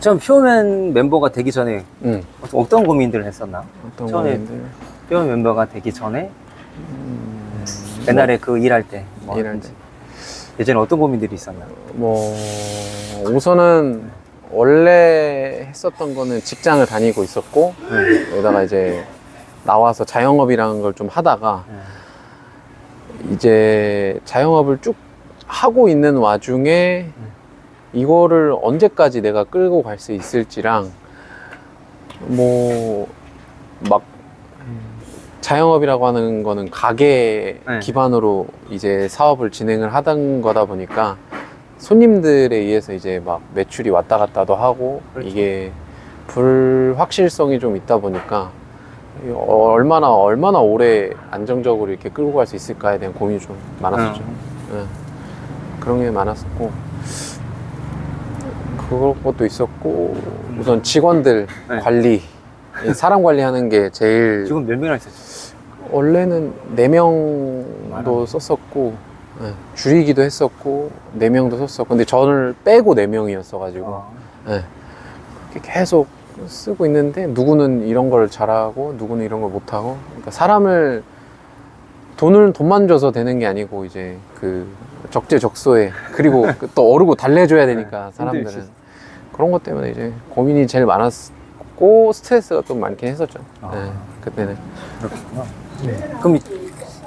처음 표면 멤버가 되기 전에 어떤 고민들을 했었나? 어떤 처음에 고민들? 표면 멤버가 되기 전에 옛날에 그 일할 때 일할 때. 예전에 어떤 고민들이 있었나? 뭐 우선은 원래 했었던 거는 직장을 다니고 있었고 여기다가 이제 나와서 자영업이라는 걸 좀 하다가 이제 자영업을 쭉 하고 있는 와중에 이거를 언제까지 내가 끌고 갈 수 있을지랑 뭐 막 자영업이라고 하는 거는 가게 기반으로 이제 사업을 진행을 하던 거다 보니까 손님들에 의해서 이제 막 매출이 왔다 갔다도 하고 그렇죠. 이게 불확실성이 좀 있다 보니까 얼마나 오래 안정적으로 이렇게 끌고 갈 수 있을까에 대한 고민이 좀 많았었죠. 네. 그런 게 많았었고 그것도 있었고 우선 직원들 관리 사람 관리하는 게 제일 지금 몇 명이나 있었죠? 원래는 4명도 썼었고 줄이기도 했었고 4명도 썼었고 근데 저를 빼고 4명이었어 가지고 그렇게 계속 쓰고 있는데 누구는 이런 걸 잘하고 누구는 이런 걸 못하고 그러니까 사람을 돈만 줘서 되는 게 아니고 이제 그 적재적소에 그리고 또 어르고 달래줘야 되니까 사람들은 그런 것 때문에 이제 고민이 제일 많았고 스트레스가 좀 많긴 했었죠. 그때는. 그렇구나. 그럼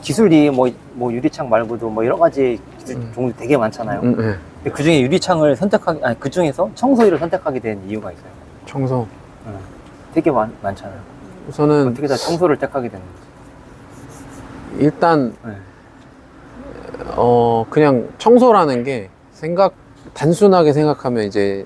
기술이 뭐 유리창 말고도 뭐 여러 가지 기술 종류 되게 많잖아요. 근데 그 중에 유리창을 그 중에서 청소기를 선택하게 된 이유가 있어요. 청소. 되게 많잖아요. 우선은 어떻게 다 청소를 택하게 됐는지. 일단 그냥 청소라는 게 단순하게 생각하면 이제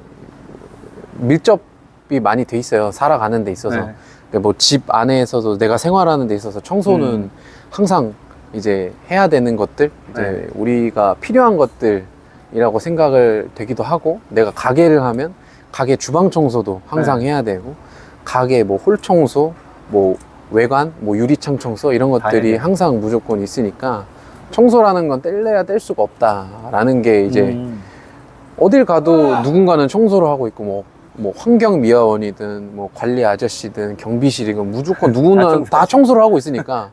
밀접이 많이 돼 있어요. 살아가는 데 있어서. 그러니까 뭐 집 안에서도 내가 생활하는 데 있어서 청소는 항상 이제 해야 되는 것들, 이제 우리가 필요한 것들이라고 생각을 되기도 하고, 내가 가게를 하면 가게 주방 청소도 항상 해야 되고, 가게 뭐 홀 청소, 뭐 외관, 뭐 유리창 청소 이런 것들이 항상 무조건 있으니까 청소라는 건 뗄래야 뗄 수가 없다라는 게 이제 어딜 가도 누군가는 청소를 하고 있고 뭐 환경미화원이든 뭐 관리 아저씨든 경비실이든 무조건 누구는 다 청소를 하고 있으니까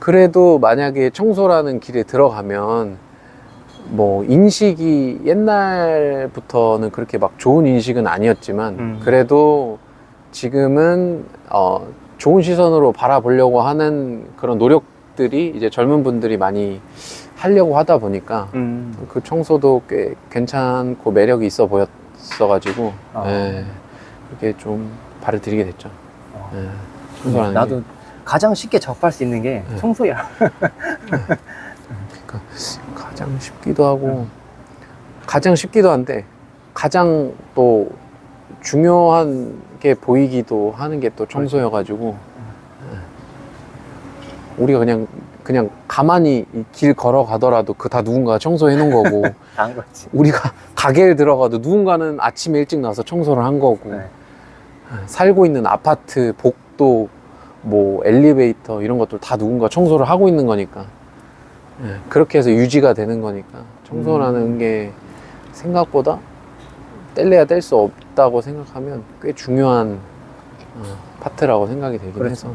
그래도 만약에 청소라는 길에 들어가면 뭐 인식이 옛날부터는 그렇게 막 좋은 인식은 아니었지만 그래도 지금은 좋은 시선으로 바라보려고 하는 그런 노력들이 이제 젊은 분들이 많이 하려고 하다 보니까 그 청소도 꽤 괜찮고 매력이 있어 보였어가지고 그렇게 좀 발을 들이게 됐죠. 청소라는 나도 게. 가장 쉽게 접할 수 있는 게 청소야. 그러니까 가장 쉽기도 하고 가장 쉽기도 한데 가장 또 중요한 게 보이기도 하는 게 또 청소여가지고 우리가 그냥 가만히 길 걸어가더라도 그 다 누군가가 청소해 놓은 거고 다 그렇지. 우리가 가게를 들어가도 누군가는 아침에 일찍 나와서 청소를 한 거고 살고 있는 아파트, 복도, 뭐 엘리베이터 이런 것들 다 누군가 청소를 하고 있는 거니까 그렇게 해서 유지가 되는 거니까 청소라는 게 생각보다 뗄래야 뗄 수 없다고 생각하면 꽤 중요한 파트라고 생각이 되긴 해서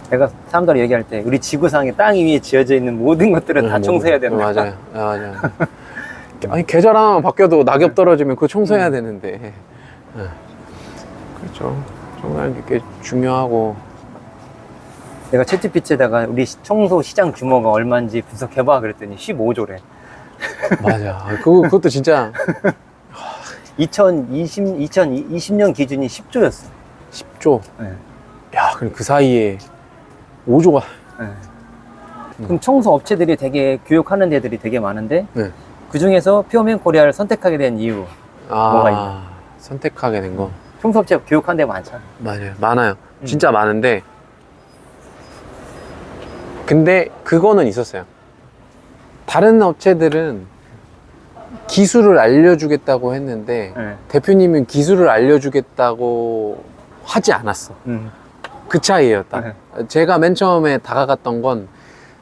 내가 사람들이 얘기할 때 우리 지구상에 땅 위에 지어져 있는 모든 것들은 다 청소해야 된다. 맞아요. 맞아요. 아니 계절 하나만 바뀌어도 낙엽 떨어지면 그거 청소해야 되는데 그렇죠. 청소하는 게 꽤 중요하고 내가 챗GPT에다가 우리 청소 시장 규모가 얼마인지 분석해봐 그랬더니 15조래. 맞아. 그것도 진짜 2020년 기준이 10조였어. 10조. 야, 그럼 그 사이에 5조가. 그럼 청소 업체들이 되게 교육하는 데들이 되게 많은데 그 중에서 퓨어맨 코리아를 선택하게 된 이유 뭐가 있나? 선택하게 된 거. 청소 업체 교육하는 데 많잖아. 맞아요. 많아요. 진짜 많은데 근데 그거는 있었어요. 다른 업체들은 기술을 알려주겠다고 했는데 대표님은 기술을 알려주겠다고 하지 않았어. 그 차이예요. 딱. 제가 맨 처음에 다가갔던 건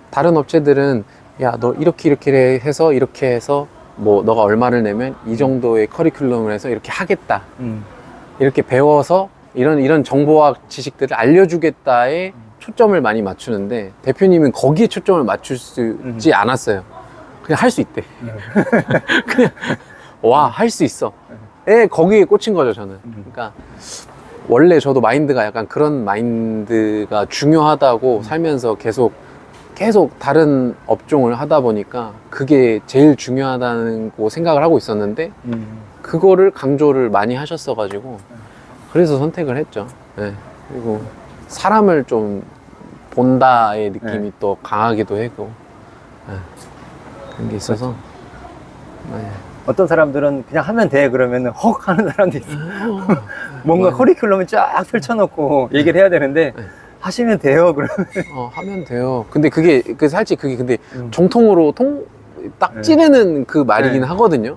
다른 업체들은 야, 너 이렇게 해서 이렇게 해서 뭐 너가 얼마를 내면 이 정도의 커리큘럼을 해서 이렇게 하겠다. 이렇게 배워서 이런 정보학 지식들을 알려주겠다에 초점을 많이 맞추는데 대표님은 거기에 초점을 맞추지 않았어요. 그냥 할 수 있대. 그냥 와, 할 수 있어. 거기에 꽂힌 거죠, 저는. 그러니까 원래 저도 마인드가 약간 그런 마인드가 중요하다고 살면서 계속 다른 업종을 하다 보니까 그게 제일 중요하다고 생각을 하고 있었는데 그거를 강조를 많이 하셨어가지고 그래서 선택을 했죠. 네. 그리고 사람을 좀 본다의 느낌이 또 강하기도 하고 그런 게 있어서 네. 어떤 사람들은 그냥 하면 돼 그러면 헉 하는 사람도 있어. 뭔가 커리큘럼을 쫙 펼쳐놓고 얘기를 해야 되는데 하시면 돼요 그러면. 하면 돼요. 근데 그게 살짝 그게 근데 정통으로 딱 찌르는 그 말이긴 하거든요.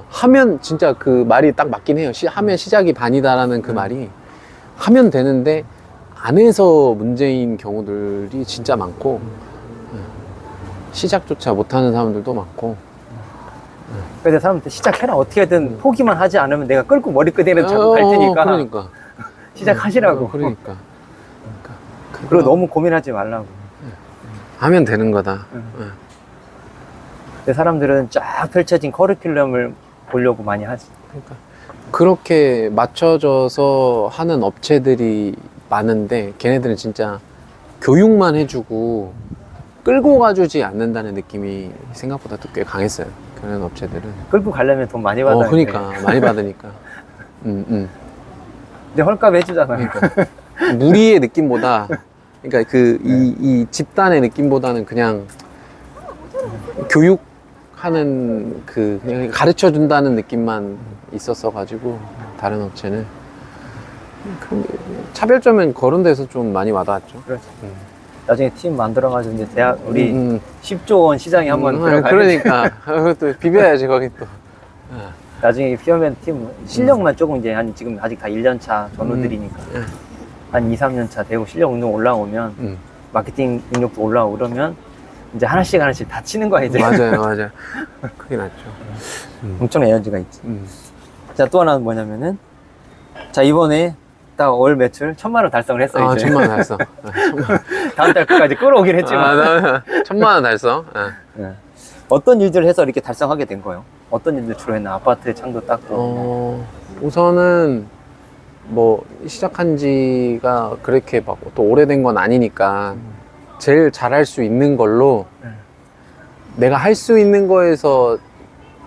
하면 진짜 그 말이 딱 맞긴 해요. 하면 시작이 반이다라는 그 말이 하면 되는데 안 해서 문제인 경우들이 진짜 많고 시작조차 못하는 사람들도 많고. 그래서 사람한테 시작해라 어떻게든 포기만 하지 않으면 내가 끌고 머리끄댕이라도 잡고 갈 테니까 그러니까 시작하시라고. 그러니까 그리고 너무 고민하지 말라고. 하면 되는 거다. 근데 사람들은 쫙 펼쳐진 커리큘럼을 보려고 많이 하지. 그러니까 그렇게 맞춰져서 하는 업체들이 많은데 걔네들은 진짜 교육만 해주고 끌고 가주지 않는다는 느낌이 생각보다 또 꽤 강했어요. 그런 업체들은 끌고 가려면 돈 많이 받아야 돼. 그러니까 많이 받으니까. 근데 헐값 해주잖아. 그러니까 무리의 느낌보다 그러니까 이 집단의 느낌보다는 그냥 교육하는 그냥 가르쳐 준다는 느낌만 있었어 가지고 다른 업체는 차별점은 그런 데서 좀 많이 와닿았죠. 그렇지. 나중에 팀 만들어가지고 이제 대학 우리 10조 원 시장에 한번 들어가야 그러니까 또 비벼야지 거기 또. 나중에 피어맨 팀 실력만 조금 이제 지금 아직 다 1년 차 전우들이니까 한 2, 3년 차 되고 실력 운동 올라오면 마케팅 능력도 올라오고 그러면 이제 하나씩 다 치는 거야 이제. 맞아요. 그게 낫죠. 엄청난 에너지가 있지. 자, 또 하나는 뭐냐면은 자 이번에 딱 월 매출 1,000만 원 달성을 했어 이제. 1,000만 원 달성. 다음 달까지 끌어오긴 했지만. 1,000만 원 달성. 네. 어떤 일들을 해서 이렇게 달성하게 된 거예요? 어떤 일들 주로 했나? 아파트 창도 닦고. 우선은 뭐 시작한 지가 그렇게 막 또 오래된 건 아니니까 제일 잘할 수 있는 걸로 내가 할 수 있는 거에서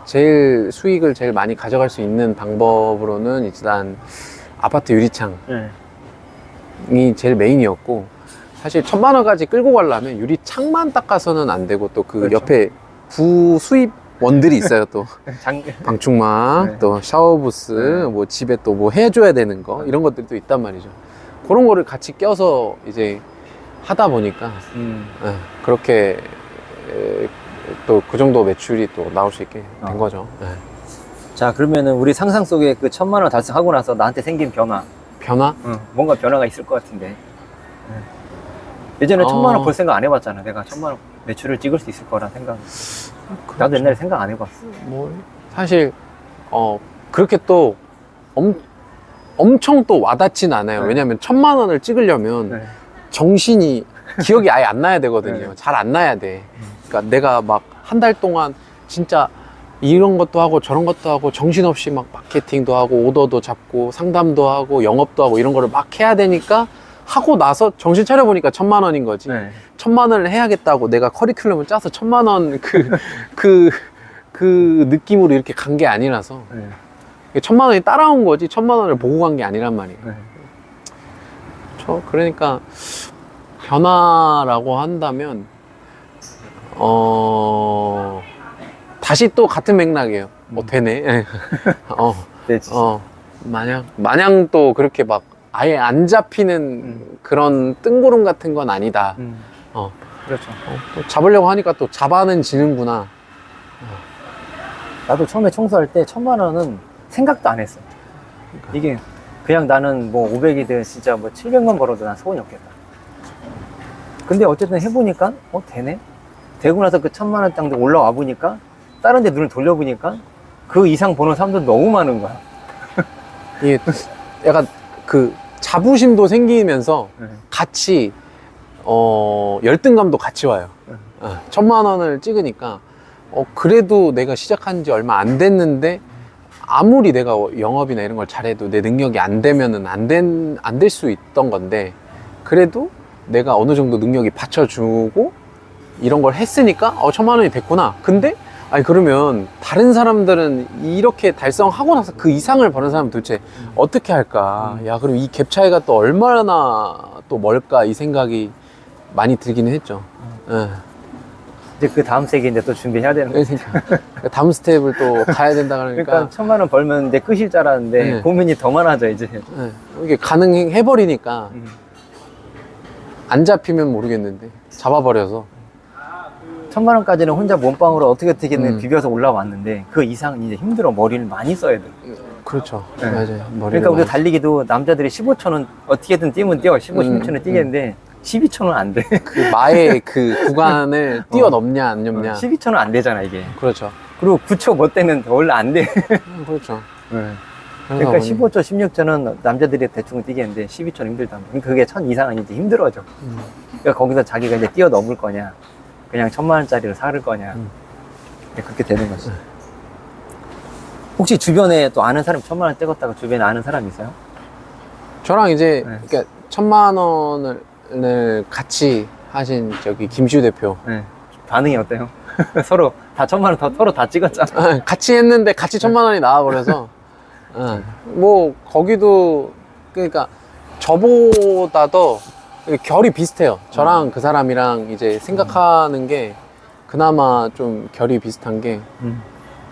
제일 수익을 제일 많이 가져갈 수 있는 방법으로는 일단 아파트 유리창이 제일 메인이었고 사실 1,000만 원까지 끌고 가려면 유리창만 닦아서는 안 되고 또 그 그렇죠. 옆에 부수입원들이 있어요. 또 방충망, 또 샤워부스, 뭐 집에 또 뭐 해줘야 되는 거 이런 것들이 또 있단 말이죠. 그런 거를 같이 껴서 이제 하다 보니까 그렇게 또 그 정도 매출이 또 나올 수 있게 된 거죠. 자, 그러면은 우리 상상 속에 그 1,000만 원 달성하고 나서 나한테 생긴 변화. 뭔가 변화가 있을 것 같은데. 예전에 1,000만 원 벌 생각 안 해봤잖아. 내가 1,000만 원 매출을 찍을 수 있을 거란 생각. 그렇죠. 나도 옛날에 생각 안 해봤어. 뭐 사실 그렇게 또 엄청 또 와닿진 않아요. 왜냐면 1,000만 원을 찍으려면 정신이 기억이 아예 안 나야 되거든요. 잘 안 나야 돼. 그러니까 내가 막 한 달 동안 진짜 이런 것도 하고 저런 것도 하고 정신없이 막 마케팅도 하고 오더도 잡고 상담도 하고 영업도 하고 이런 거를 막 해야 되니까 하고 나서 정신 차려보니까 1,000만 원인 거지. 1,000만 원을 해야겠다고 내가 커리큘럼을 짜서 1,000만 원 그 느낌으로 이렇게 간 게 아니라서 1,000만 원이 따라온 거지 1,000만 원을 보고 간 게 아니란 말이에요. 그러니까 변화라고 한다면 다시 또 같은 맥락이에요. 되네. 마냥 또 그렇게 막 아예 안 잡히는 그런 뜬구름 같은 건 아니다. 그렇죠. 또 잡으려고 하니까 또 잡아는 지는구나. 나도 처음에 청소할 때 1,000만 원은 생각도 안 했어. 이게 그냥 나는 뭐 500이든 진짜 뭐 700만 벌어도 난 소원이 없겠다. 근데 어쨌든 해보니까 되네? 되고 나서 그 1,000만 원 정도 올라와 보니까 다른 데 눈을 돌려보니까 그 이상 보는 사람들 너무 많은 거야. 이게 약간 그 자부심도 생기면서 같이 열등감도 같이 와요. 1,000만 원을 찍으니까 그래도 내가 시작한 지 얼마 안 됐는데 아무리 내가 영업이나 이런 걸 잘해도 내 능력이 안 되면은 안 될 수 있던 건데 그래도 내가 어느 정도 능력이 받쳐주고 이런 걸 했으니까 1,000만 원이 됐구나. 근데 아니 그러면 다른 사람들은 이렇게 달성하고 나서 그 이상을 버는 사람은 도대체 어떻게 할까? 야, 그럼 이 갭 차이가 또 얼마나 또 멀까? 이 생각이 많이 들기는 했죠. 예. 이제 그 다음 세계인데 또 준비해야 되는 거지. 그러니까 다음 스텝을 또 가야 된다 그러니까, 그러니까 1,000만 원 벌면 이제 끝일 줄 알았는데 네. 고민이 더 많아져 이제. 예. 이게 가능해버리니까 안 잡히면 모르겠는데 잡아버려서 1,000만 원까지는 혼자 몸빵으로 어떻게든 비벼서 올라왔는데 그 이상은 이제 힘들어. 머리를 많이 써야 돼. 그렇죠. 네. 맞아요. 그러니까 우리 달리기도 남자들이 15,000원 어떻게든 뛰면 뛰어. 16,000원 뛰겠는데 12,000원 안 돼. 그 마의 그 구간을 뛰어넘냐 안 넘냐. 12,000원 안 되잖아 이게. 그렇죠. 그리고 9초 못 되면 원래 안 돼. 그렇죠. 그러니까 15초, 16초는 남자들이 대충 뛰겠는데 12초는 힘들다. 그러니까 그게 1,000 이상은 이제 힘들어져. 그러니까 거기서 자기가 이제 뛰어넘을 거냐, 그냥 1,000만 원짜리를 사를 거냐. 그렇게 되는 거지. 혹시 주변에 또 아는 사람 1,000만 원 찍었다고 주변에 아는 사람 있어요? 저랑 이제 네. 그러니까 1,000만 원을 같이 하신 저기 김시우 대표 네. 반응이 어때요? 서로 다 1,000만 원 서로 다 찍었잖아. 같이 했는데 같이 1,000만 원이 나와버려서 뭐 거기도 그러니까 저보다도 결이 비슷해요. 저랑 그 사람이랑 이제 생각하는 게 그나마 좀 결이 비슷한 게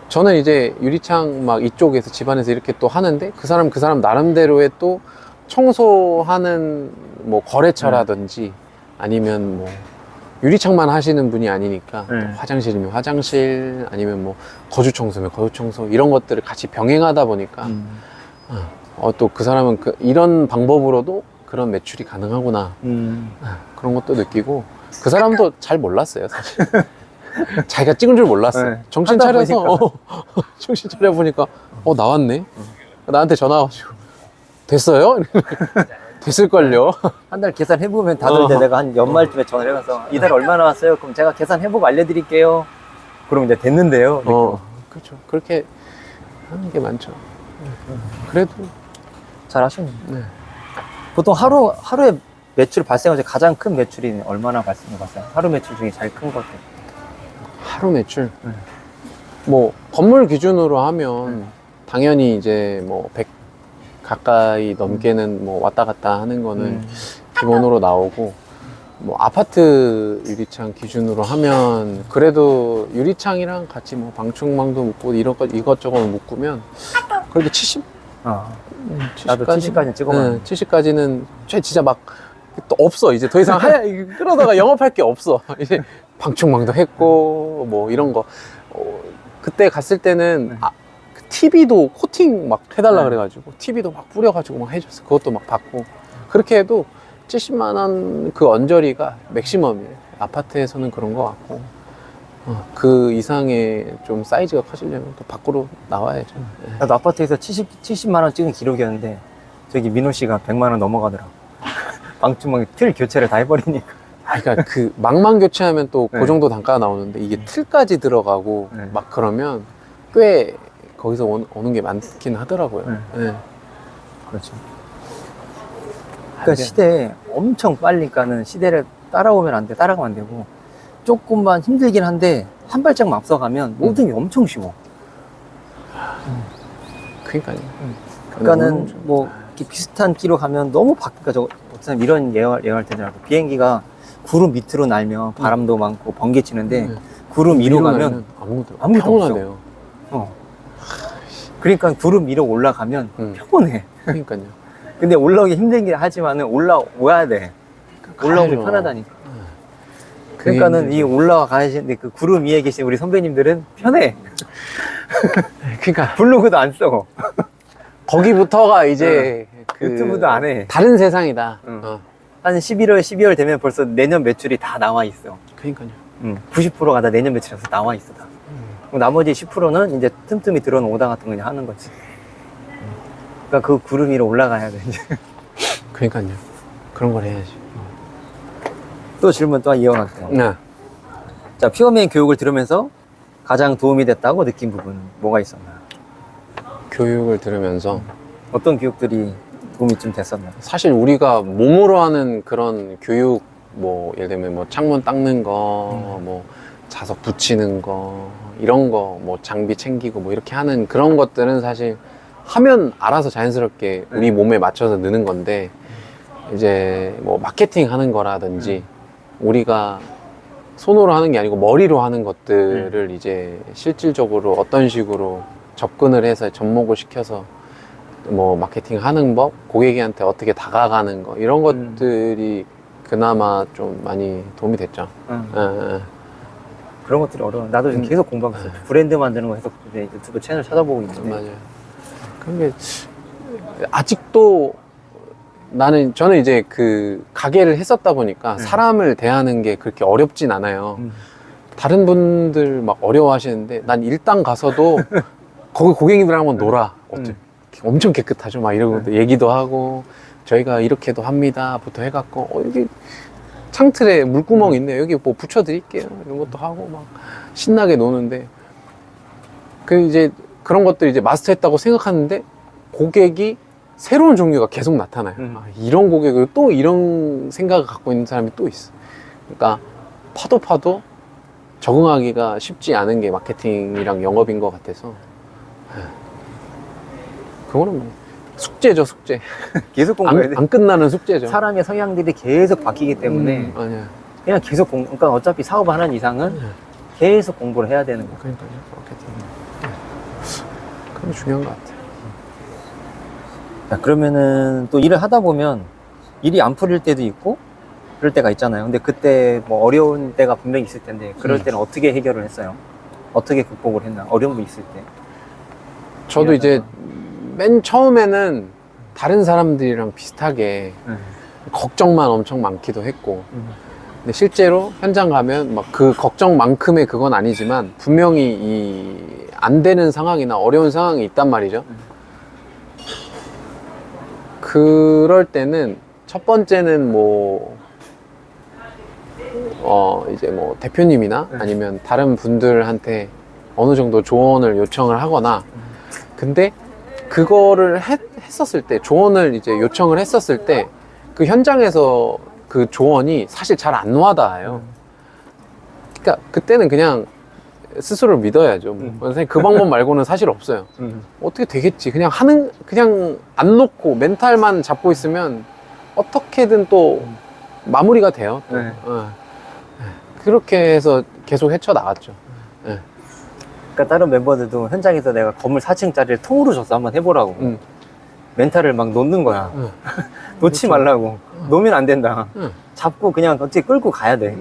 저는 이제 유리창 막 이쪽에서 집안에서 이렇게 또 하는데 그 사람 나름대로의 또 청소하는 뭐 거래처라든지 아니면 뭐 유리창만 하시는 분이 아니니까 또 화장실이면 화장실 아니면 뭐 거주 청소면 거주 청소 이런 것들을 같이 병행하다 보니까 또 그 사람은 이런 방법으로도 그런 매출이 가능하구나 그런 것도 느끼고 그 사람도 잘 몰랐어요 사실. 자기가 찍은 줄 몰랐어. 네. 정신 하다 차려서 정신 차려 보니까 나왔네. 나한테 전화 와가지고 됐어요? 됐을걸요. 한 달 계산해보면 다들 이제 내가 한 연말쯤에 전화를 해가서 이달 얼마 나왔어요? 그럼 제가 계산해보고 알려드릴게요. 그럼 이제 됐는데요. 그렇죠. 그렇게 하는 게 많죠. 그래도 잘 하시네. 네. 보통 하루에 매출 발생할 때 가장 큰 매출이 얼마나 발생해 봤어요? 하루 매출 중에 제일 큰 것들. 하루 매출 뭐 건물 기준으로 하면 당연히 이제 뭐 100 가까이 넘게는 뭐 왔다 갔다 하는 거는 기본으로 나오고 뭐 아파트 유리창 기준으로 하면 그래도 유리창이랑 같이 뭐 방충망도 묶고 이것저것 묶으면 그래도 70? 나도 70까지 찍어봤는데. 70까지는 진짜 막 또 없어. 이제 더 이상 그러다가 영업할 게 없어. 이제 방충망도 했고 뭐 이런 거 그때 갔을 때는 TV도 코팅 막 해달라 그래가지고 TV도 막 뿌려가지고 막 해줬어. 그것도 막 받고 그렇게 해도 70만 원 그 언저리가 맥시멈이에요. 아파트에서는 그런 거 같고 그 이상의 좀 사이즈가 커지려면 또 밖으로 나와야죠. 나도 아파트에서 70만 원 찍은 기록이었는데 저기 민호 씨가 100만 원 넘어가더라고. 방충망 틀 교체를 다 해버리니까. 그러니까 그 망망 교체하면 또 그 정도 단가가 나오는데 이게 틀까지 들어가고 막 그러면 꽤 거기서 오는 게 많긴 하더라고요. 네. 그렇죠. 그러니까 시대에 엄청 빨리니까는 시대를 따라가면 안 되고 조금만 힘들긴 한데 한 발짝만 앞서가면 모든 게 엄청 쉬워. 그러니까요. 그러니까는 뭐 이렇게 비슷한 끼로 가면 너무 바뀌니까 저 어떤 이런 예언할 때더라고. 비행기가 구름 밑으로 날면 바람도 많고 번개 치는데 구름 위로 가면 아무것도 평온하네요. 그러니까 구름 위로 올라가면 평온해. 그러니까요. 근데 올라오기 힘들긴 하지만은 올라와야 돼. 올라오기 편하다니까. 그러니까는 이 올라와 가시는데 그 구름 위에 계신 우리 선배님들은 편해. 그러니까 블로그도 안 써. 거기부터가 이제 그 유튜브도 안 해. 다른 세상이다. 한 11월, 12월 되면 벌써 내년 매출이 다 나와 있어. 그러니까요. 90%가 다 내년 매출에서 나와 있어. 다. 나머지 10%는 이제 틈틈이 들어오는 오다 같은 거 그냥 하는 거지. 그러니까 그 구름 위로 올라가야 돼, 이제. 그러니까요. 그런 걸 해야지. 또 질문 또 이어갈게요. 네. 자, 퓨어맨 교육을 들으면서 가장 도움이 됐다고 느낀 부분은 뭐가 있었나요? 교육을 들으면서 어떤 교육들이 도움이 좀 됐었나요? 사실 우리가 몸으로 하는 그런 교육, 뭐 예를 들면 뭐 창문 닦는 거, 뭐 자석 붙이는 거, 이런 거, 뭐 장비 챙기고 뭐 이렇게 하는 그런 것들은 사실 하면 알아서 자연스럽게 우리 몸에 맞춰서 느는 건데, 이제 뭐 마케팅 하는 거라든지 우리가 손으로 하는 게 아니고 머리로 하는 것들을 이제 실질적으로 어떤 식으로 접근을 해서 접목을 시켜서 뭐 마케팅 하는 법, 고객한테 어떻게 다가가는 거, 이런 것들이 그나마 좀 많이 도움이 됐죠. 그런 것들이 어려워. 나도 지금 계속 공부하고 있어. 브랜드 만드는 거 계속 이제 유튜브 채널 찾아보고 있는데. 맞아요. 그런 게 아직도 저는 이제 그 가게를 했었다 보니까 사람을 대하는 게 그렇게 어렵진 않아요. 다른 분들 막 어려워하시는데 난 일단 가서도 거기 고객님들이랑 한번 놀아. 엄청 깨끗하죠. 막 이러고 얘기도 하고, 저희가 이렇게도 합니다. 부터 해갖고, 여기 창틀에 물구멍 있네. 여기 뭐 붙여드릴게요. 이런 것도 하고 막 신나게 노는데, 이제 그런 것들 이제 마스터했다고 생각하는데 고객이 새로운 종류가 계속 나타나요. 이런 고객을 또 이런 생각을 갖고 있는 사람이 또 있어. 그러니까 파도 적응하기가 쉽지 않은 게 마케팅이랑 영업인 것 같아서, 그거는 뭐 숙제죠, 숙제. 계속 공부해야 돼. 안 끝나는 숙제죠. 사람의 성향들이 계속 바뀌기 때문에 아니야. 그냥 계속 그러니까 어차피 사업 하는 이상은 계속 공부를 해야 되는 거야. 그러니까요. 그게 중요한 것 같아요. 자, 그러면은 또 일을 하다 보면 일이 안 풀릴 때도 있고 그럴 때가 있잖아요. 근데 그때 뭐 어려운 때가 분명히 있을 텐데 그럴 때는 어떻게 해결을 했어요? 어떻게 극복을 했나? 어려움이 있을 때. 저도 이제 맨 처음에는 다른 사람들이랑 비슷하게 걱정만 엄청 많기도 했고, 근데 실제로 현장 가면 막 그 걱정만큼의 그건 아니지만 분명히 안 되는 상황이나 어려운 상황이 있단 말이죠. 그럴 때는 첫 번째는 이제 뭐 대표님이나 아니면 다른 분들한테 어느 정도 조언을 요청을 하거나, 근데 그거를 했었을 때, 조언을 이제 요청을 했었을 때 그 현장에서 그 조언이 사실 잘 안 와닿아요. 그러니까 그때는 그냥 스스로를 믿어야죠. 선생님 그 방법 말고는 사실 없어요. 어떻게 되겠지. 그냥 안 놓고 멘탈만 잡고 있으면 어떻게든 또 마무리가 돼요. 또. 그렇게 해서 계속 헤쳐나갔죠. 그러니까 다른 멤버들도 현장에서 내가 건물 4층짜리를 통으로 줬어. 한번 해보라고. 멘탈을 막 놓는 거야. 놓지 말라고. 놓으면 안 된다. 잡고 그냥 어떻게 끌고 가야 돼.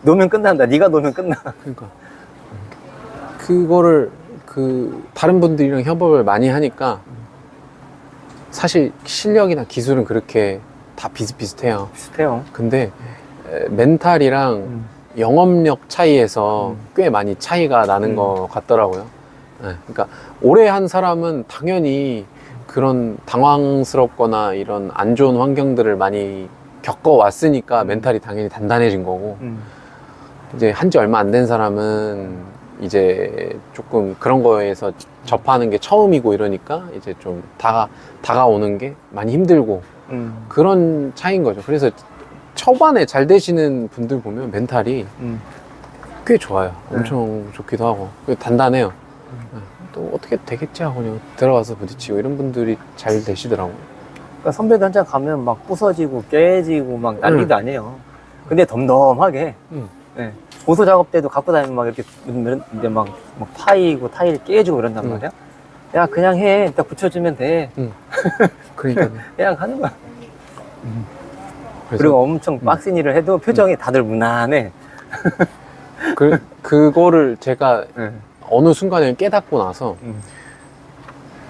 놓으면 끝난다. 네가 놓으면 끝나. 그러니까 그거를 다른 분들이랑 협업을 많이 하니까 사실 실력이나 기술은 그렇게 다 비슷비슷해요. 비슷해요. 근데 멘탈이랑 영업력 차이에서 꽤 많이 차이가 나는 것 같더라고요. 그러니까 오래 한 사람은 당연히 그런 당황스럽거나 이런 안 좋은 환경들을 많이 겪어왔으니까 멘탈이 당연히 단단해진 거고, 이제 한지 얼마 안 된 사람은 이제 조금 그런 거에서 접하는 게 처음이고 이러니까 이제 좀 다가오는 게 많이 힘들고 그런 차이인 거죠. 그래서 초반에 잘 되시는 분들 보면 멘탈이 꽤 좋아요. 엄청 좋기도 하고 단단해요. 또 어떻게 되겠지 하고 그냥 들어가서 부딪히고 이런 분들이 잘 되시더라고요. 그러니까 선배들 현장 가면 막 부서지고 깨지고 막 난리도 아니에요. 근데 덤덤하게. 보수 작업 때도 갖고 다니면 막 이렇게 이제 막 파이고 타일 깨지고 이런단 말이야. 야, 그냥 해. 딱 붙여주면 돼. 그러니까 그냥 하는 거야. 그리고 엄청 빡센 일을 해도 표정이 다들 무난해. 그거를 제가 어느 순간에 깨닫고 나서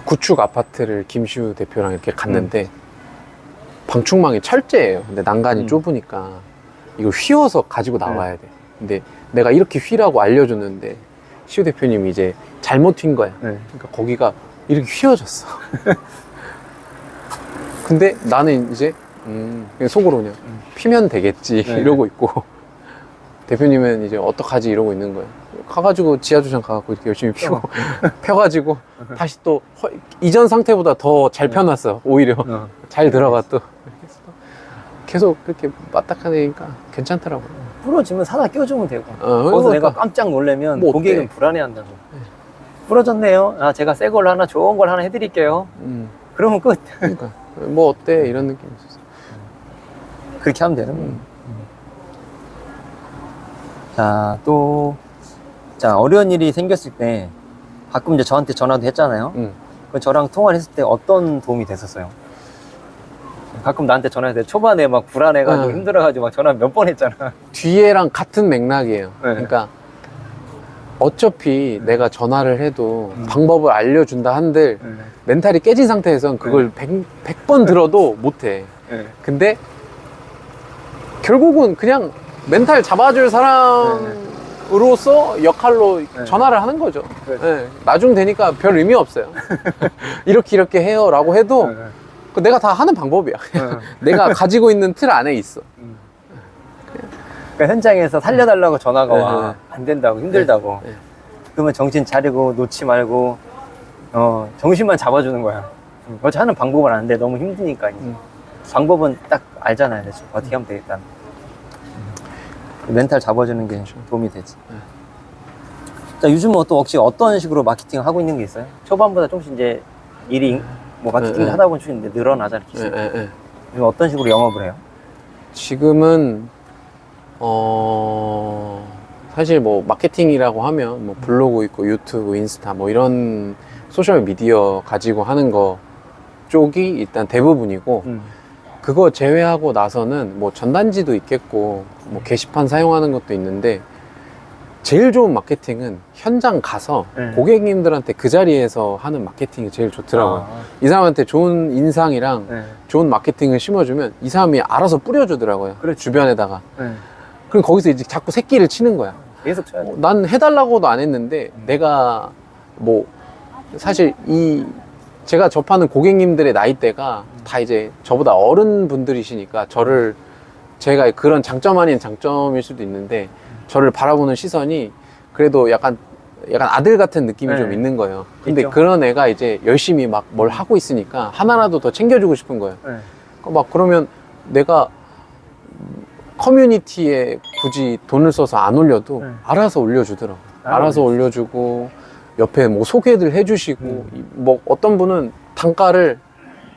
구축 아파트를 김시우 대표랑 이렇게 갔는데 방충망이 철제예요. 근데 난간이 좁으니까 이거 휘어서 가지고 나와야 돼. 근데 내가 이렇게 휘라고 알려줬는데 시우 대표님이 이제 잘못 튄 거야. 네. 그러니까 거기가 이렇게 휘어졌어. 근데 나는 이제 그냥 속으로 그냥 피면 되겠지 네. 이러고 있고, 대표님은 이제 어떡하지 이러고 있는 거예요. 가가지고 지하주차장 가갖고 이렇게 열심히 피고 펴가지고 다시 또 이전 상태보다 더 잘 펴놨어. 오히려 잘 들어가 또 계속 그렇게 맞닥하니까 괜찮더라고요. 부러지면 사다 껴주면 되고. 거기서 거기서 내가 깜짝 놀라면 뭐 고객은 불안해한다고. 부러졌네요. 아, 제가 새 걸로 하나 좋은 걸 하나 해드릴게요. 그러면 끝. 그러니까 뭐 어때 이런 느낌이 있었어. 그렇게 하면 되는 거예요. 자, 또, 자, 어려운 일이 생겼을 때 가끔 이제 저한테 전화도 했잖아요. 그 저랑 통화를 했을 때 어떤 도움이 됐었어요? 가끔 나한테 전화했을 때 초반에 막 불안해가지고 힘들어가지고 막 전화 몇 번 했잖아. 뒤에랑 같은 맥락이에요. 네. 그러니까 어차피 내가 전화를 해도 방법을 알려준다 한들 멘탈이 깨진 상태에선 그걸 100번 들어도 못해. 근데 결국은 그냥 멘탈 잡아줄 사람으로서 역할로 전화를 하는 거죠. 네. 나중 되니까 별 의미 없어요. 이렇게 해요 라고 해도 내가 다 하는 방법이야. 내가 가지고 있는 틀 안에 있어. 그러니까 현장에서 살려달라고 전화가 와. 안 된다고, 힘들다고. 그러면 정신 차리고 놓지 말고 정신만 잡아주는 거야. 어차피 하는 방법은 아는데 너무 힘드니까 이제. 방법은 딱 알잖아요. 그래서 어떻게 하면 되겠다. 멘탈 잡아주는 게 도움이 되지. 자, 요즘은 또 혹시 어떤 식으로 마케팅을 하고 있는 게 있어요? 초반보다 조금씩 이제 일이 뭐 마케팅을 하다 보면 좀 늘어나잖아요. 요즘 어떤 식으로 영업을 해요? 지금은 사실 뭐 마케팅이라고 하면 뭐 블로그 있고 유튜브, 인스타 뭐 이런 소셜 미디어 가지고 하는 거 쪽이 일단 대부분이고, 그거 제외하고 나서는 뭐 전단지도 있겠고 뭐 게시판 사용하는 것도 있는데, 제일 좋은 마케팅은 현장 가서 고객님들한테 그 자리에서 하는 마케팅이 제일 좋더라고요. 이 사람한테 좋은 인상이랑 좋은 마케팅을 심어주면 이 사람이 알아서 뿌려주더라고요. 주변에다가. 그럼 거기서 이제 자꾸 새끼를 치는 거야. 계속 쳐야 돼. 난 해달라고도 안 했는데 내가 뭐 사실 제가 접하는 고객님들의 나이대가 다 이제 저보다 어른분들이시니까 제가 그런 장점 아닌 장점일 수도 있는데 저를 바라보는 시선이 그래도 약간 아들 같은 느낌이 좀 있는 거예요. 근데 있죠. 그런 애가 이제 열심히 막 뭘 하고 있으니까 하나라도 더 챙겨주고 싶은 거예요. 막 그러면 내가 커뮤니티에 굳이 돈을 써서 안 올려도 알아서 올려주더라고요. 알아서 올려주고 옆에 뭐 소개를 해주시고 뭐 어떤 분은 단가를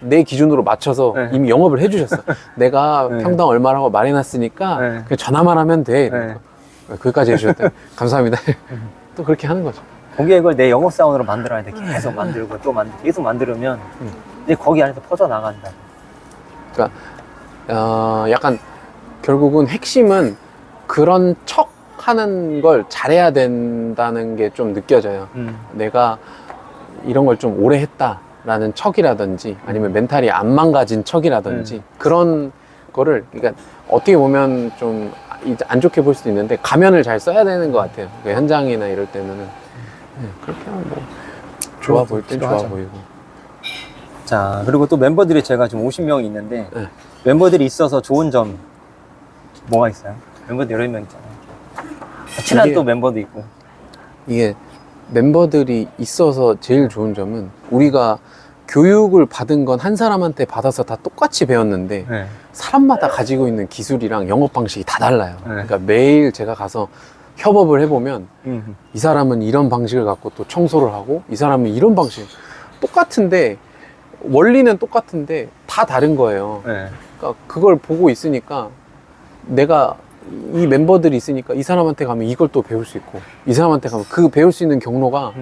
내 기준으로 맞춰서 이미 영업을 해주셨어. 내가 평당 얼마라고 말해놨으니까 그냥 전화만 하면 돼. 그것까지 해주셨대. 감사합니다. 또 그렇게 하는 거죠. 고객을 내 영업사원으로 만들어야 돼. 계속 만들고 또 계속 만들면 이제 거기 안에서 퍼져나간다. 그러니까 약간 결국은 핵심은 그런 척 하는 걸 잘해야 된다는 게 좀 느껴져요. 내가 이런 걸 좀 오래 했다라는 척이라든지 아니면 멘탈이 안 망가진 척이라든지 그런 거를, 그러니까 어떻게 보면 좀 안 좋게 볼 수도 있는데 가면을 잘 써야 되는 것 같아요. 그러니까 현장이나 이럴 때는 그렇게 하면 뭐 좋아 보일 땐 좋아 보이고. 자, 그리고 또 멤버들이 제가 지금 50명이 있는데 멤버들이 있어서 좋은 점 뭐가 있어요? 멤버들 여러 명 있잖아요. 친한 또 멤버도 있고. 이게 멤버들이 있어서 제일 좋은 점은 우리가 교육을 받은 건 한 사람한테 받아서 다 똑같이 배웠는데 사람마다 가지고 있는 기술이랑 영업 방식이 다 달라요. 그러니까 매일 제가 가서 협업을 해보면 이 사람은 이런 방식을 갖고 또 청소를 하고 이 사람은 이런 방식, 똑같은데 원리는 똑같은데 다 다른 거예요. 그러니까 그걸 보고 있으니까 내가 이 멤버들이 있으니까 이 사람한테 가면 이걸 또 배울 수 있고 이 사람한테 가면 그 배울 수 있는 경로가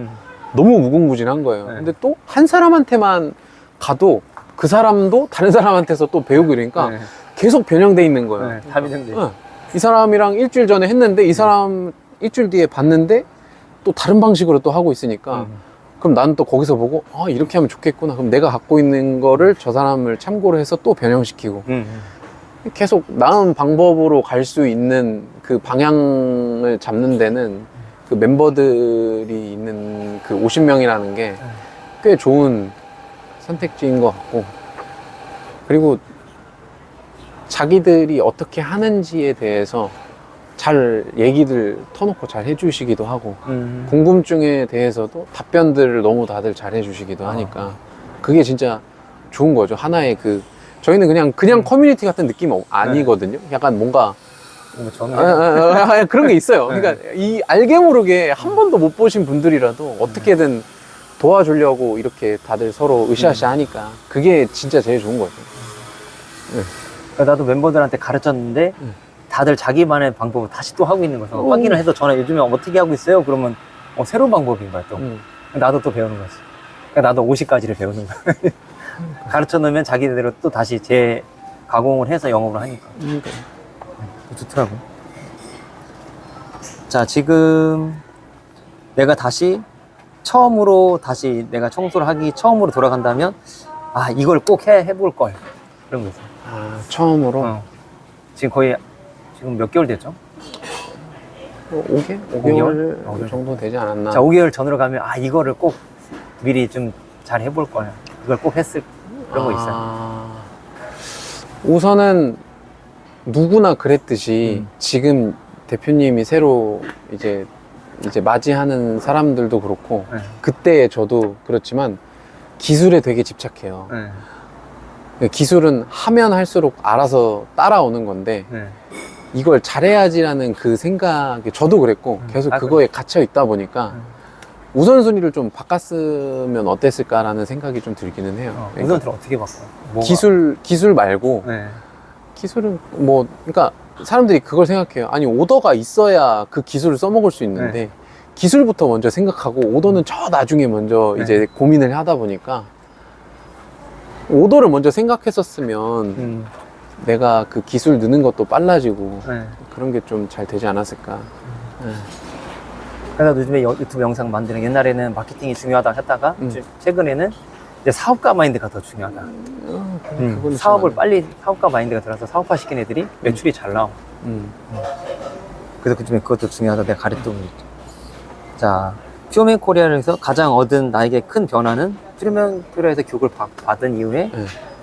너무 무궁무진한 거예요. 근데 또 한 사람한테만 가도 그 사람도 다른 사람한테서 또 배우고 이러니까 계속 변형돼 있는 거예요. 다 변형돼. 이 사람이랑 일주일 전에 했는데 이 사람 일주일 뒤에 봤는데 또 다른 방식으로 또 하고 있으니까 그럼 나는 또 거기서 보고 이렇게 하면 좋겠구나. 그럼 내가 갖고 있는 거를 저 사람을 참고로 해서 또 변형시키고 계속 나은 방법으로 갈 수 있는 그 방향을 잡는 데는 그 멤버들이 있는 그 50명이라는 게 꽤 좋은 선택지인 것 같고, 그리고 자기들이 어떻게 하는지에 대해서 잘 얘기들 터놓고 잘 해주시기도 하고, 궁금증에 대해서도 답변들을 너무 다들 잘 해주시기도 하니까 그게 진짜 좋은 거죠. 하나의 저희는 그냥 커뮤니티 같은 느낌 아니거든요. 약간 뭔가 그런 게 있어요. 그러니까 이 알게 모르게 한 번도 못 보신 분들이라도 어떻게든 도와주려고 이렇게 다들 서로 으쌰으쌰 하니까 그게 진짜 제일 좋은 거죠. 나도 멤버들한테 가르쳤는데 다들 자기만의 방법을 다시 또 하고 있는 거죠. 확인을 해서 전화 요즘에 어떻게 하고 있어요? 그러면 새로운 방법인 거야 또. 나도 또 배우는 거지. 그러니까 나도 50가지를 배우는 거야. 가르쳐 놓으면 자기들대로 또 다시 재가공을 해서 영업을 하니까. 좋더라고. 자, 지금 내가 처음으로 내가 청소를 하기 처음으로 돌아간다면 이걸 꼭 해볼 걸. 그런 거 있어. 처음으로? 지금 몇 개월 됐죠? 5개월 정도 되지 않았나? 자, 5개월 전으로 가면 이거를 꼭 미리 좀 잘 해볼 거야. 이걸 꼭 했을 그런 거 있어요. 우선은 누구나 그랬듯이 지금 대표님이 새로 이제 맞이하는 사람들도 그렇고 그때 저도 그렇지만 기술에 되게 집착해요. 기술은 하면 할수록 알아서 따라오는 건데 이걸 잘해야지라는 그 생각에 저도 그랬고 계속 그거에 갇혀 있다 보니까 우선순위를 좀 바꿨으면 어땠을까라는 생각이 좀 들기는 해요. 우선순위를 어떻게 바꿔? 기술 말고 기술은 그러니까 사람들이 그걸 생각해요. 아니 오더가 있어야 그 기술을 써먹을 수 있는데 기술부터 먼저 생각하고 오더는 저 나중에 먼저 이제 고민을 하다 보니까 오더를 먼저 생각했었으면 내가 그 기술 느는 것도 빨라지고 그런 게 좀 잘 되지 않았을까. 그래서 요즘에 유튜브 영상 만드는 옛날에는 마케팅이 중요하다 했다가 최근에는 이제 사업가 마인드가 더 중요하다. 사업가 마인드가 들어서 사업화 시킨 애들이 매출이 잘 나와. 그래서 요즘에 그것도 중요하다 내가 가르치고 있죠. 자, 퓨어맨 코리아에서 가장 얻은 나에게 큰 변화는 퓨어맨 코리아에서 교육을 받은 이후에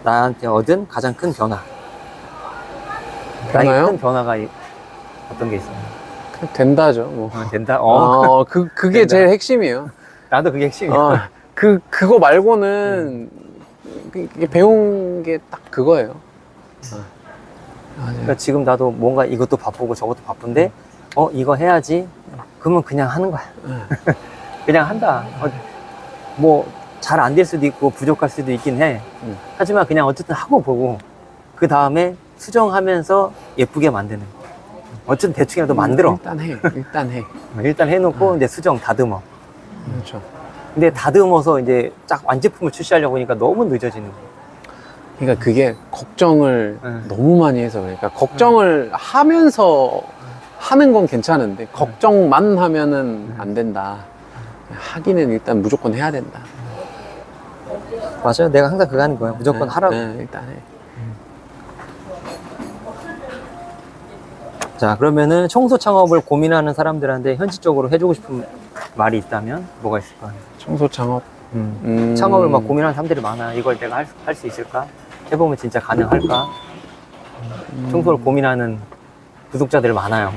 나한테 얻은 가장 큰 변화. 나에게 큰 변화가 어떤 게 있어요? 된다죠. 된다? 그게 된다. 제일 핵심이에요. 나도 그게 핵심이야. 그거 말고는 배운 게 딱 그거예요. 그러니까 지금 나도 뭔가 이것도 바쁘고 저것도 바쁜데 이거 해야지. 그러면 그냥 하는 거야. 그냥 한다. 잘 안 될 수도 있고 부족할 수도 있긴 해. 하지만 그냥 어쨌든 하고 보고 그 다음에 수정하면서 예쁘게 만드는 거. 어쨌든 대충이라도 만들어. 일단 해놓고 이제 수정 다듬어. 그렇죠. 근데 다듬어서 이제 쫙 완제품을 출시하려고 하니까 너무 늦어지는 거야. 그러니까 그게 걱정을 너무 많이 해서 그러니까 걱정을 하면서 하는 건 괜찮은데 걱정만 하면은 안 된다. 하기는 일단 무조건 해야 된다. 맞아요. 내가 항상 그거 하는 거야. 무조건 하라고. 일단 해. 자, 그러면은 청소 창업을 고민하는 사람들한테 현실적으로 해주고 싶은 말이 있다면 뭐가 있을까요? 청소 창업? 창업을 막 고민하는 사람들이 많아. 이걸 내가 할 수 있을까? 해보면 진짜 가능할까? 청소를 고민하는 구독자들 많아요.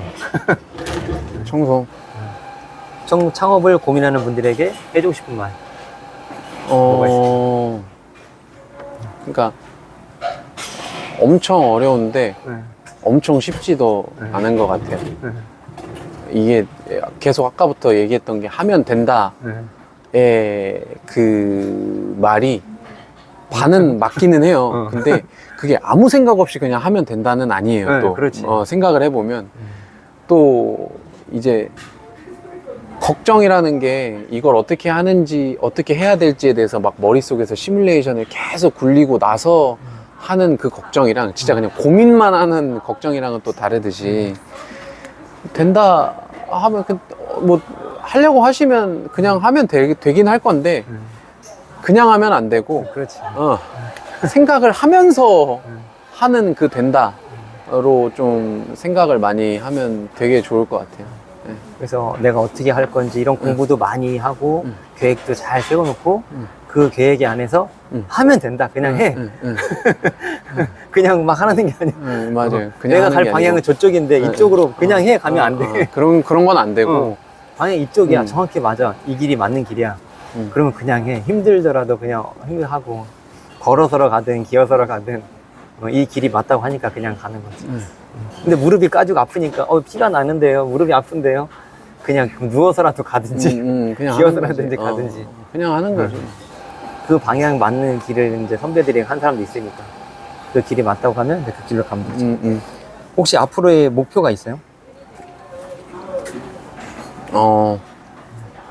창업을 고민하는 분들에게 해주고 싶은 말. 뭐가 있을까요? 그러니까 엄청 어려운데 엄청 쉽지도 않은 것 같아요. 이게 계속 아까부터 얘기했던 게 하면 된다의 그 말이 반은 맞기는 해요. 근데 그게 아무 생각 없이 그냥 하면 된다는 아니에요. 또 그렇지. 생각을 해보면 또 이제 걱정이라는 게 이걸 어떻게 하는지 어떻게 해야 될지에 대해서 막 머릿속에서 시뮬레이션을 계속 굴리고 나서 하는 그 걱정이랑 진짜 그냥 고민만 하는 걱정이랑은 또 다르듯이 된다 하면 하려고 하시면 그냥 하면 되긴 할 건데 그냥 하면 안 되고 그렇지. 생각을 하면서 하는 그 된다로 좀 생각을 많이 하면 되게 좋을 것 같아요. 네. 그래서 내가 어떻게 할 건지 이런 공부도 많이 하고 계획도 잘 세워놓고 그 계획에 안에서 하면 된다. 그냥 해. 그냥 막 하는 게 아니야. 맞아요. 그냥 내가 하는 갈 게 방향은 아니고. 저쪽인데 이쪽으로 그냥 해 가면 안 돼. 그런 건 안 되고. 방향 이쪽이야. 정확히 맞아. 이 길이 맞는 길이야. 그러면 그냥 해. 힘들더라도 그냥 하고 걸어서러 가든 기어서러 가든 이 길이 맞다고 하니까 그냥 가는 거지. 근데 무릎이 까지고 아프니까 피가 나는데요. 무릎이 아픈데요. 그냥 누워서라도 가든지 그냥 기어서라든지 가든지 그냥 하는 거지. 그 방향 맞는 길을 이제 선배들이 한 사람도 있으니까 그 길이 맞다고 하면 이제 그 길로 가면 되지. 혹시 앞으로의 목표가 있어요?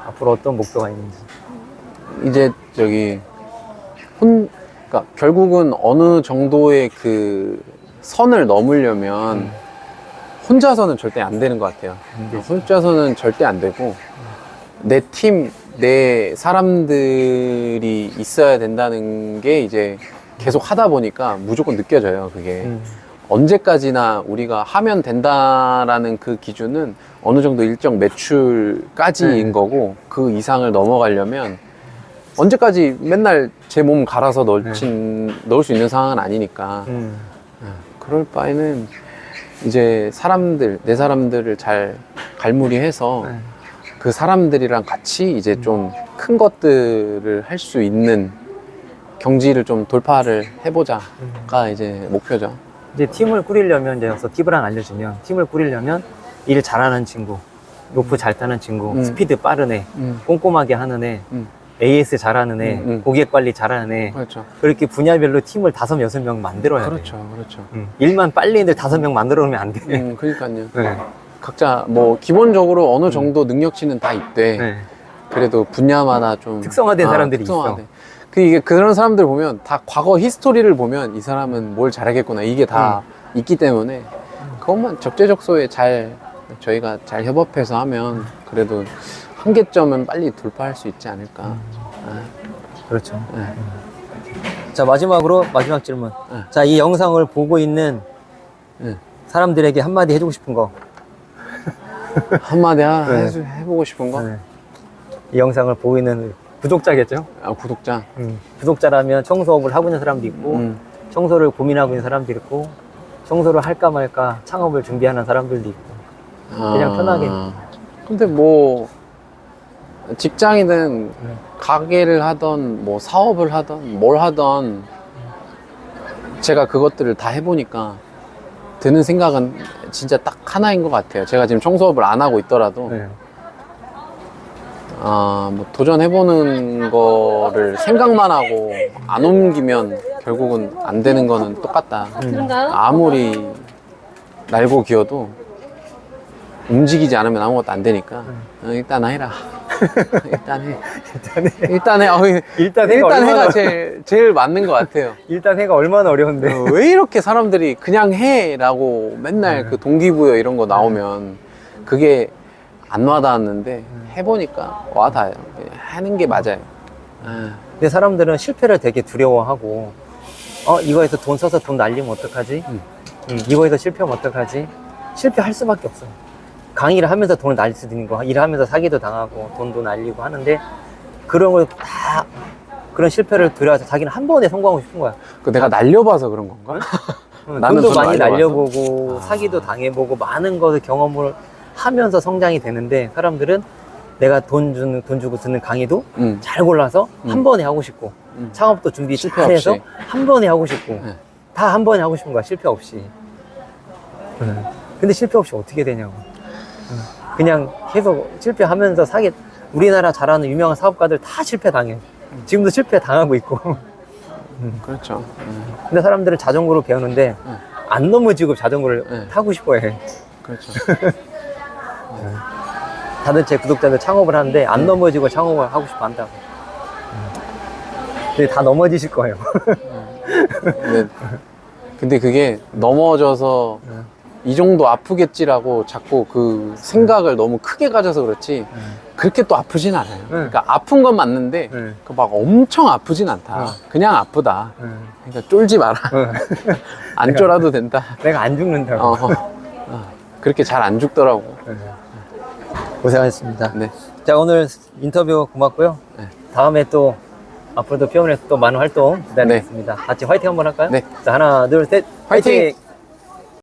앞으로 어떤 목표가 있는지. 이제 그러니까 결국은 어느 정도의 그 선을 넘으려면 혼자서는 절대 안 되는 것 같아요. 혼자서는 절대 안 되고 내 팀, 내 사람들이 있어야 된다는 게 이제 계속 하다 보니까 무조건 느껴져요. 그게 언제까지나 우리가 하면 된다라는 그 기준은 어느 정도 일정 매출까지인 거고 그 이상을 넘어가려면 언제까지 맨날 제 몸 갈아서 넣을 수 있는 상황은 아니니까 그럴 바에는 이제 내 사람들을 잘 갈무리해서 그 사람들이랑 같이 이제 좀 큰 것들을 할 수 있는 경지를 좀 돌파를 해보자가 이제 목표죠. 이제 팀을 꾸리려면 이제 여기서 팁을 하나 알려주면 팀을 꾸리려면 일 잘하는 친구, 로프 잘 타는 친구, 스피드 빠른 애, 꼼꼼하게 하는 애, AS 잘하는 애, 고객 관리 잘하는 애. 그렇죠. 그렇게 분야별로 팀을 5, 6명 만들어야 돼. 그렇죠. 일만 빨리 했는데 5명 만들어 놓으면 안 돼. 그러니까요. 네. 각자 뭐 기본적으로 어느 정도 능력치는 다 있대. 네. 그래도 분야마다 좀 특성화된 사람들이 있어. 이게 그런 사람들 보면 다 과거 히스토리를 보면 이 사람은 뭘 잘하겠구나 이게 다 있기 때문에 그것만 적재적소에 저희가 잘 협업해서 하면 그래도 한계점은 빨리 돌파할 수 있지 않을까. 그렇죠. 자, 마지막으로 마지막 질문. 자, 이 영상을 보고 있는 사람들에게 한마디 해주고 싶은 거. 한마디 해보고 싶은 거? 이 영상을 보고 있는 구독자겠죠? 구독자. 구독자라면 청소업을 하고 있는 사람도 있고, 청소를 고민하고 있는 사람도 있고, 청소를 할까 말까 창업을 준비하는 사람들도 있고, 그냥 편하게. 근데 뭐, 직장이든 가게를 하던 뭐 사업을 하던 뭘 하던 제가 그것들을 다 해보니까 드는 생각은 진짜 딱 하나인 것 같아요. 제가 지금 청소업을 안 하고 있더라도 뭐 도전해보는 거를 생각만 하고 안 옮기면 결국은 안 되는 거는 똑같다. 아무리 날고 기어도 움직이지 않으면 아무것도 안 되니까 일단 해라. 일단 해. 일단 해가 제일 맞는 것 같아요. 일단 해가 얼마나 어려운데. 왜 이렇게 사람들이 그냥 해라고 맨날 그 동기부여 이런 거 나오면 그게 안 와닿았는데 해보니까 와닿아요. 하는 게 맞아요. 근데 사람들은 실패를 되게 두려워하고 이거에서 돈 써서 돈 날리면 어떡하지? 이거에서 실패하면 어떡하지? 실패할 수밖에 없어요. 강의를 하면서 돈을 날릴 수도 있는 거, 일을 하면서 사기도 당하고 돈도 날리고 하는데 그런 걸 다 그런 실패를 두려워서 자기는 한 번에 성공하고 싶은 거야. 내가 날려봐서 그런 건가? 나는 돈도 많이 날려보고 사기도 당해보고 많은 것을 경험을 하면서 성장이 되는데 사람들은 내가 돈 주고 듣는 강의도 잘 골라서 한 번에 하고 싶고 창업도 준비 잘해서 한 번에 하고 싶고 다 한 번에 하고 싶은 거야. 실패 없이. 근데 실패 없이 어떻게 되냐고. 그냥 계속 실패하면서 우리나라 잘하는 유명한 사업가들 다 실패 당해. 지금도 실패 당하고 있고. 그렇죠. 근데 사람들은 자전거로 배우는데 안 넘어지고 자전거를 타고 싶어 해. 그렇죠. 다들 제 구독자들 창업을 하는데 안 넘어지고 창업을 하고 싶어 한다고. 근데 다 넘어지실 거예요. 근데 그게 넘어져서 이 정도 아프겠지라고 자꾸 그 생각을 너무 크게 가져서 그렇지 그렇게 또 아프진 않아요. 그러니까 아픈 건 맞는데 막 엄청 아프진 않다. 그냥 아프다. 그러니까 쫄지 마라. 안 쫄아도 된다. 내가 안 죽는다고. 그렇게 잘 안 죽더라고. 고생하셨습니다. 네. 자, 오늘 인터뷰 고맙고요. 네. 다음에 또 앞으로도 피어맨에서 또 많은 활동 기다리겠습니다. 같이 화이팅 한번 할까요? 네. 자, 하나, 둘, 셋. 화이팅!